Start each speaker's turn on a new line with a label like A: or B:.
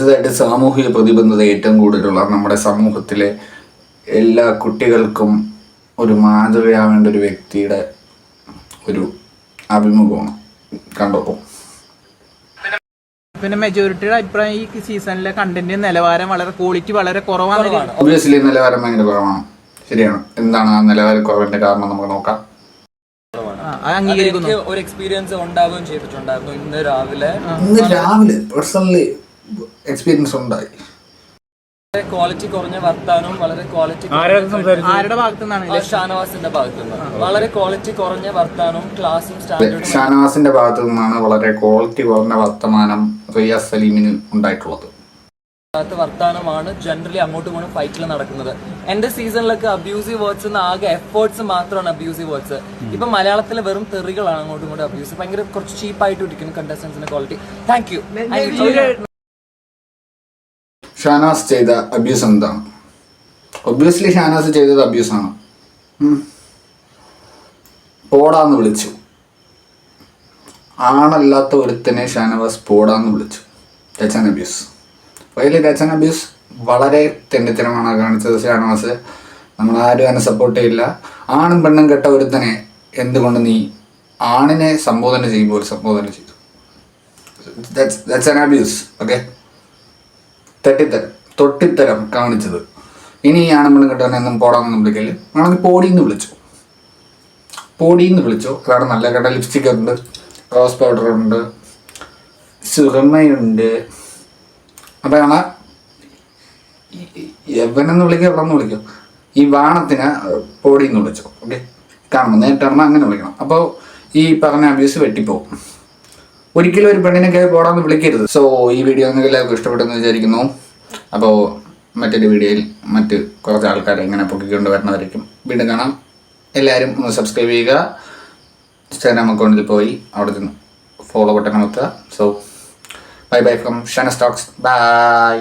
A: അടുത്തതായിട്ട് സാമൂഹിക പ്രതിബദ്ധത ഏറ്റവും കൂടുതലുള്ള നമ്മുടെ സമൂഹത്തിലെ എല്ലാ കുട്ടികൾക്കും ഒരു മാതൃകയാവേണ്ട ഒരു വ്യക്തിയുടെ ഒരു അഭിമുഖമാണ്. കണ്ടപ്പോൾ
B: പിന്നെ മെജോറിറ്റിയുടെ അഭിപ്രായം ഈ സീസണിലെ കണ്ടന്റ് നിലവാരം വളരെ ക്വാളിറ്റി വളരെ കുറവാണ്.
A: ഒബ്വിയസ്ലി നിലവാരം ഭയങ്കര കുറവാണ്. ശരിയാണ്. എന്താണ് ആ നിലവാരം കുറവിന്റെ കാരണം നമുക്ക് നോക്കാം.
C: ഒരു എക്സ്പീരിയൻസ് ഉണ്ടാവുകയും ചെയ്തിട്ടുണ്ടായിരുന്നു. ഇന്ന് രാവിലെ
A: പേഴ്സണലി എക്സ്പീരിയൻസ് ഉണ്ടായി.
C: ക്വാളിറ്റി കുറഞ്ഞ വർത്താനവും വളരെ ക്വാളിറ്റി
B: ആരുടെ ഭാഗത്തു നിന്നാണ്?
C: ഷാനവാസിന്റെ ഭാഗത്തു നിന്നാണ് വളരെ ക്വാളിറ്റി കുറഞ്ഞ വർത്താനവും ക്ലാസും സ്റ്റാൻഡേർഡും.
A: ഷാനവാസിന്റെ ഭാഗത്തു നിന്നാണ് വളരെ ക്വാളിറ്റി കുറഞ്ഞ വർത്തമാനം റിയാസ് സലീമിന് ഉണ്ടായിട്ടുള്ളത്.
C: വർത്താനമാണ് ജനറലി അങ്ങോട്ടും ഇങ്ങോട്ടും ഫൈറ്റിൽ നടക്കുന്നത്. എന്റെ സീസണിലൊക്കെ അബ്യൂസീവ് വേർഡ്സ് ആകെ എഫേർട്സ് മാത്രമാണ് അബ്യൂസീവ് വേർഡ്സ്. ഇപ്പൊ മലയാളത്തിലെ വെറും തെറികളാണ് അങ്ങോട്ടും ഇങ്ങോട്ടും അബ്യൂസ്. ഭയങ്കര കുറച്ച് ചീപ്പായിട്ട് ഇരിക്കുന്നു കണ്ടസ്റ്റൻസിന്റെ ക്വാളിറ്റി. Thank you.
A: ഷാനവാസ് ചെയ്ത അബ്യൂസ് എന്താണ്? ഒബ്വിയസ്ലി ഷാനവാസ് ചെയ്തത് അബ്യൂസാണ്. പോടാന്ന് വിളിച്ചു. ആണല്ലാത്ത ഒരുത്തനെ ഷാനവാസ് പോടാന്ന് വിളിച്ചു. That's an abuse. വയലി ദാറ്റ്സ് ആൻ അബ്യൂസ്. വളരെ തെണ്ടിത്തരമാണ് കാണിച്ചത് ഷാനവാസ്. നമ്മളാരും അതിനെ സപ്പോർട്ട് ചെയ്യില്ല. ആണും പെണ്ണും കെട്ട ഒരുത്തനെ എന്തുകൊണ്ട് നീ ആണിനെ സംബോധന ചെയ്യുമ്പോൾ സംബോധന ചെയ്തു? That's an abuse. ഓക്കെ, തൊട്ടിത്തരം കാണിച്ചത്. ഇനി ആണെങ്കിലും കിട്ടാൻ എന്നും പോടാന്നൊന്നും വിളിക്കല്. ആണെങ്കിൽ പോടിന്ന് വിളിച്ചു. അതാണ് നല്ല കണ്ട. ലിപ്സ്റ്റിക് ഉണ്ട്, റോസ് പൗഡർ ഉണ്ട്, സുഗമയുണ്ട്. അപ്പം ഞങ്ങളെ എവനെന്ന് വിളിക്കുക, എവിടെന്ന് വിളിക്കും. ഈ വാണത്തിന് പോടിന്ന് വിളിച്ചു. ഓക്കെ, കാണുമ്പോൾ നേരിട്ടാകുമ്പോൾ അങ്ങനെ വിളിക്കണം. അപ്പോൾ ഈ പറഞ്ഞ അബ്യൂസ് വെട്ടിപ്പോവും. ഒരിക്കലും ഒരു പെണ്ണിനൊക്കെ പോടാന്ന് വിളിക്കരുത്. സോ ഈ വീഡിയോ നിങ്ങൾക്ക് എല്ലാവർക്കും ഇഷ്ടപ്പെട്ടെന്ന് വിചാരിക്കുന്നു. അപ്പോൾ മറ്റൊരു വീഡിയോയിൽ മറ്റ് കുറച്ച് ആൾക്കാരെ ഇങ്ങനെ പൊക്കിക്കൊണ്ട് വരണമായിരിക്കും. വീണ്ടും കാണാം. എല്ലാവരും ഒന്ന് സബ്സ്ക്രൈബ് ചെയ്യുക. ഇൻസ്റ്റാഗ്രാം അക്കൗണ്ടിൽ പോയി അവിടെ നിന്ന് ഫോളോ ബട്ടൺ അമർത്തുക. So bye bye from Shanas talks. By.